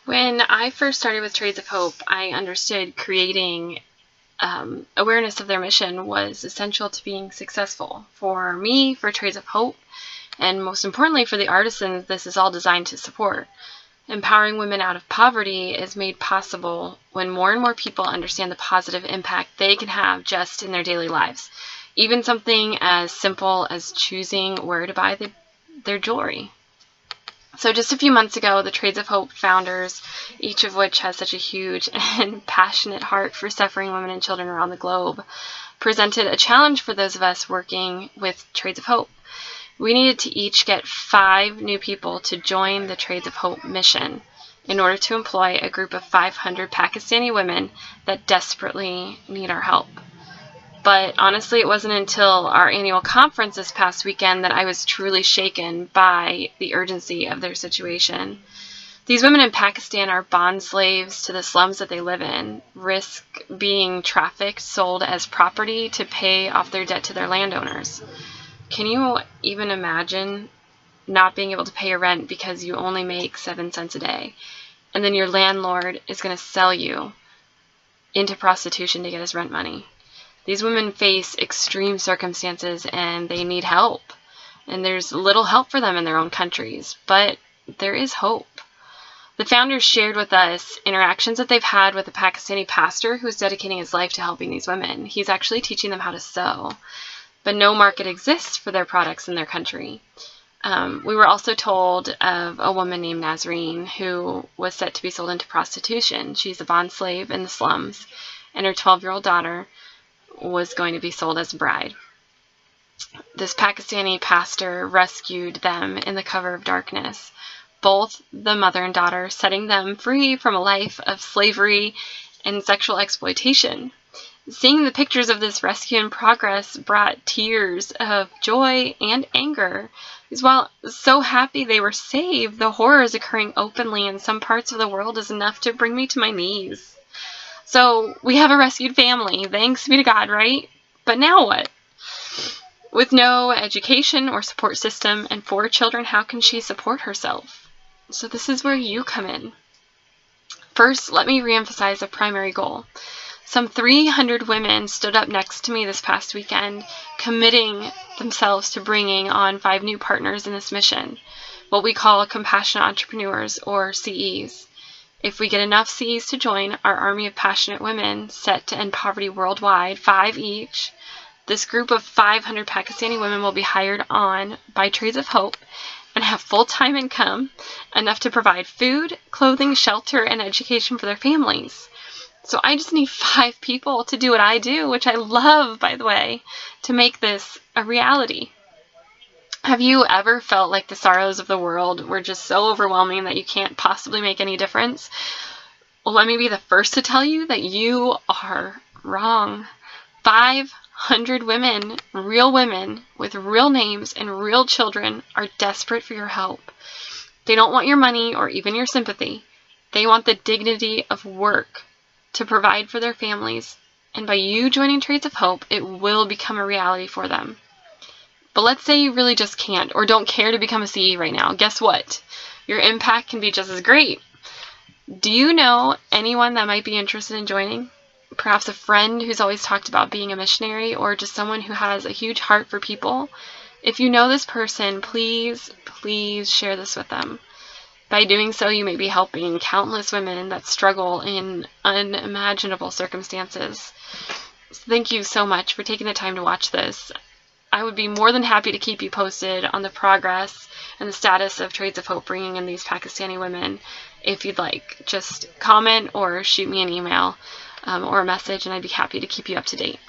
When I first started with Trades of Hope, I understood creating awareness of their mission was essential to being successful. For me, for Trades of Hope, and most importantly for the artisans this is all designed to support. Empowering women out of poverty is made possible when more and more people understand the positive impact they can have just in their daily lives. Even something as simple as choosing where to buy their jewelry. So just a few months ago, the Trades of Hope founders, each of which has such a huge and passionate heart for suffering women and children around the globe, presented a challenge for those of us working with Trades of Hope. We needed to each get 5 new people to join the Trades of Hope mission in order to employ a group of 500 Pakistani women that desperately need our help. But honestly, it wasn't until our annual conference this past weekend that I was truly shaken by the urgency of their situation. These women in Pakistan are bond slaves to the slums that they live in, risk being trafficked, sold as property to pay off their debt to their landowners. Can you even imagine not being able to pay your rent because you only make 7 cents a day, and then your landlord is going to sell you into prostitution to get his rent money? These women face extreme circumstances and they need help. And there's little help for them in their own countries, but there is hope. The founders shared with us interactions that they've had with a Pakistani pastor who's dedicating his life to helping these women. He's actually teaching them how to sew, but no market exists for their products in their country. We were also told of a woman named Nazreen who was set to be sold into prostitution. She's a bond slave in the slums, and her 12-year-old daughter was going to be sold as a bride. This Pakistani pastor rescued them in the cover of darkness, both the mother and daughter, setting them free from a life of slavery and sexual exploitation. Seeing the pictures of this rescue in progress brought tears of joy and anger, because while so happy they were saved, the horrors occurring openly in some parts of the world is enough to bring me to my knees. So we have a rescued family, thanks be to God, right? But now what? With no education or support system and 4 children, how can she support herself? So this is where you come in. First, let me reemphasize the primary goal. Some 300 women stood up next to me this past weekend, committing themselves to bringing on 5 new partners in this mission, what we call compassionate entrepreneurs, or CEs. If we get enough CEs to join our army of passionate women set to end poverty worldwide, 5 each, this group of 500 Pakistani women will be hired on by Trades of Hope and have full-time income, enough to provide food, clothing, shelter, and education for their families. So I just need 5 people to do what I do, which I love, by the way, to make this a reality. Have you ever felt like the sorrows of the world were just so overwhelming that you can't possibly make any difference? Well, let me be the first to tell you that you are wrong. 500 women, real women with real names and real children, are desperate for your help. They don't want your money or even your sympathy. They want the dignity of work to provide for their families, and by you joining Trades of Hope, it will become a reality for them. But let's say you really just can't or don't care to become a CE right now. Guess what? Your impact can be just as great. Do you know anyone that might be interested in joining? Perhaps a friend who's always talked about being a missionary, or just someone who has a huge heart for people? If you know this person, please share this with them. By doing so, you may be helping countless women that struggle in unimaginable circumstances. So thank you so much for taking the time to watch this. I would be more than happy to keep you posted on the progress and the status of Trades of Hope bringing in these Pakistani women. If you'd like, just comment or shoot me an email or a message, and I'd be happy to keep you up to date.